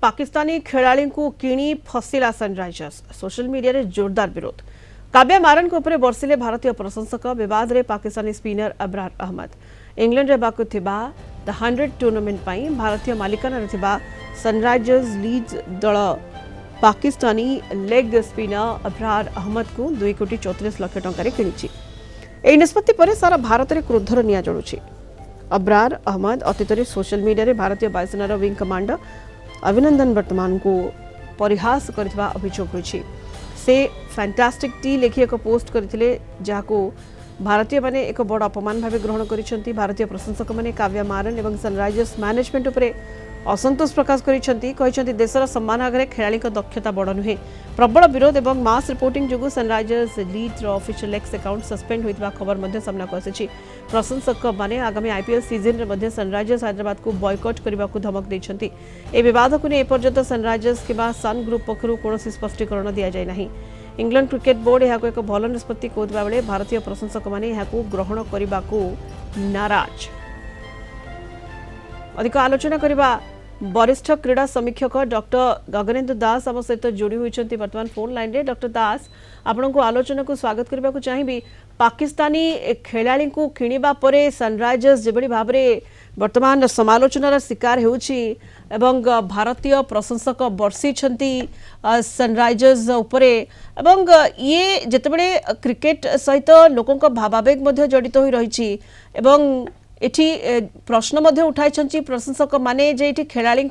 पाकिस्तानी खेलाड़ी को किणी फसिला सनराइजर्स सोशल मीडिया रे जोरदार विरोध। काव्या मारन को ऊपर बरसिले भारतीय प्रशंसक विवाद रे पाकिस्तानी स्पिनर अब्रार अहमद। इंग्लैंड रे बाकु थिबा द 100 टूर्नामेंट पई भारतीय मालिकाना रे थिबा सनराइजर्स लीड्स दल पाकिस्तानी लेग स्पिनर अब्रार अहमद को 2 कोटी 34 लाख टंका रे किनिछि। एही निष्पत्ति पर सारा भारत रे क्रोधर निया जळुछि। अब्रार अहमद अतीत सोशल मीडिया रे भारतीय वायुसेनार विंग कमांडर अभिनंदन वर्तमान को परिहास करथिबा अभियोग होइछि। से फैंटास्टिक टी लेखि एक पोस्ट करथिले जाको भारतीय माने एक बड़ अपमान भाव ग्रहण करिसेंती। भारतीय प्रशंसक माने काव्या मारन एवं सनराइजर्स मैनेजमेंट उपरे असंतोष प्रकाश करिसेंती। देशर सम्मान आगे खेलाड़ी दक्षता बड़ नुहे। प्रबल विरोध एवं मास रिपोर्टिंग जो Sunrisers Leeds official X account suspend होइतबा खबर मध्य सामना को आसी। प्रशंसक माने आगामी आईपीएल सीजन रे मध्य सनराइजर्स हैदराबाद को बॉयकॉट करने को धमक देछंती। ए विवाद को ने एपर्यंत सनराइजर्स किबा सन ग्रुप पक्षरु कोनोसी स्पष्टीकरण दिया जाय नाही। इंग्लैंड क्रिकेट बोर्ड यहाको एक भल निष्पत्ति कहता बेले भारतीय प्रशंसक माने यहाको ग्रहण करने को नाराज। अधिक आलोचना करबा वरिष्ठ क्रीड़ा समीक्षक डॉक्टर गगनेंद्र दास आम सहित जोड़ी होती वर्तमान फोन लाइन रे। डॉक्टर दास आपण को आलोचना को स्वागत करने को चाहिए। पाकिस्तानी खेलाड़ी को किणवा परे सनराइजर्स जो भाव में वर्तमान समालोचनार शिकार होउछि एवं भारतीय प्रशंसक बर्षि सनराइजर्स उपरे एवं ये जितेबले क्रिकेट सहित लोकों भावावेग मध्य जड़ित हो रही एवं एठी प्रश्न मध्य उठाई प्रशंसक माने जे एठी खेलाड़ी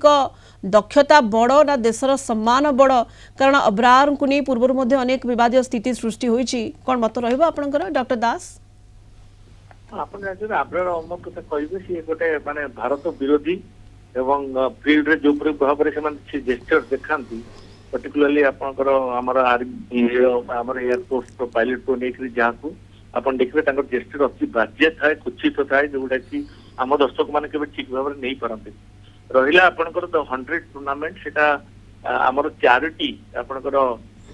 दक्षता बड़ ना देशर सम्मान बड़ कारण अब्रार को नहीं पूर्व मध्य अनेक विवादीय स्थिति सृष्टि होइछि। कोन मत रहइबो आपनकर डॉक्टर दास? आपण जानि अब्रार अहमद कथा कहिबे सी गोटे माने भारत विरोधी एवं फील्ड रे जो भाव रे से माने जेस्चर देखांती पर्टिकुलरली आपनकर हमर आर्मी हमर एयरफोर्स पायलट को नेकरी जाकू आपण देखबे तांकर जेस्चर अति बाज्य थाए कुचित थाए जोटा कि आम दर्शक माने केबे ठीक भाव रे नहीं पारंते। रहिला आपनकर द 100 टूर्नामेंट सेटा हमर चैरिटी आपनकर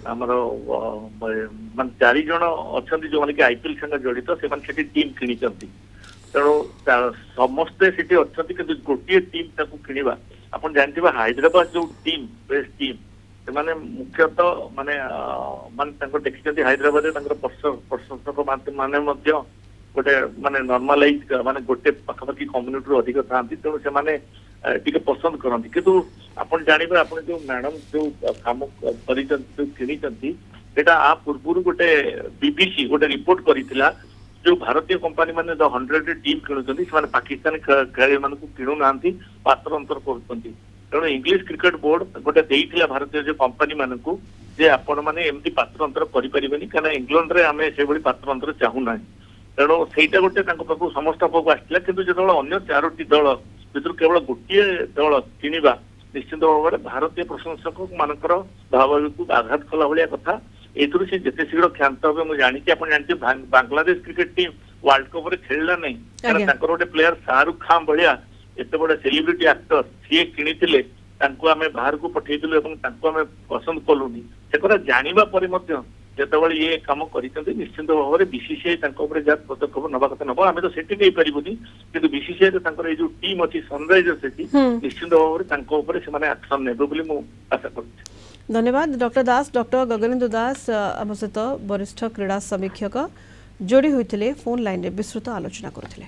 हमर मान 4 जण अछंती जो माने कि आईपीएल संग जड़ित से माने सेठी टीम किनी चंती। तेणु समस्ते सेठी अछंती कि गोटिए टीम ताकू किनिबा आपण जानथिबा हैदराबाद जो टीम बेस्ट टीम से माने मुख्यतः माने मान तांको देखिचंती हैदराबाद तांकर प्रशंसक माने मध्य गोटे माने नॉर्मलाइज माने गोटे पाखापाखि कम्युनिटी रो अधिक थांती। तेणु से माने टिके पसंद करती किंतु आपण जानिबा आपण जो मैडम जो काम करिचंती किनिचंती सेटा आ पूर्व गोटे बीबीसी गोटे रिपोर्ट करिथिला जो भारतीय कंपनी माने द 100 टीम किणुचंती से माने पाकिस्तानी खेलाड़ी माने को किणु नांती पात्र अंतर करचंती। तेणु इंग्लिश क्रिकेट बोर्ड गोटे देइथिला भारतीय जो कंपनी माने को जे आपण माने एमती पात्र अंतर करि परिबेनी कारण इंग्लैंड रे हमें से बड़ी पात्र अंतर चाहू ना। तेणु सेटा गोटे तांको पाखु समस्त पाखु आस्थिला किंतु जेतबेला अन्य 4टी दल भितर केवल गोटे दल किनिबा निश्चित भाव में भारतीय प्रशंसक मानकर भाव को आघात कला भाया कथा एथुरु से जेते शीघ्र क्षांत हे मुझे जानी आपण जानते Bangladesh cricket team world cup रे खेलला नहीं कारण तांकर गोटे प्लेयर शाहरुख खान भलिया एते बड़े सेलिब्रिटी एक्टर सी किनिथिले तांको आमे बाहर को पठेइथिलु एवं तांको आमे पसंद कलुनी से कथा जानिबा परे मध्य जेतेबेले ये काम करिसंते निश्चित भाव में बीसीसीआई तांको ऊपर जा पदक्षेप नबा कथा नबा आमे तो सेठी नहीं परिबुनी किंतु बीसीसीआई रे तांकर ए जो टीम अछि सनराइजर्स सेठी निश्चित भाव में तांको ऊपर से माने एक्शन नेबो बोली मु आशा करछि। धन्यवाद डॉक्टर दास। डॉक्टर गगनेंद्र दास आम सहित वरिष्ठ क्रीड़ा समीक्षक जोड़ी होते फोन लाइन रे विस्तृत आलोचना करथिले।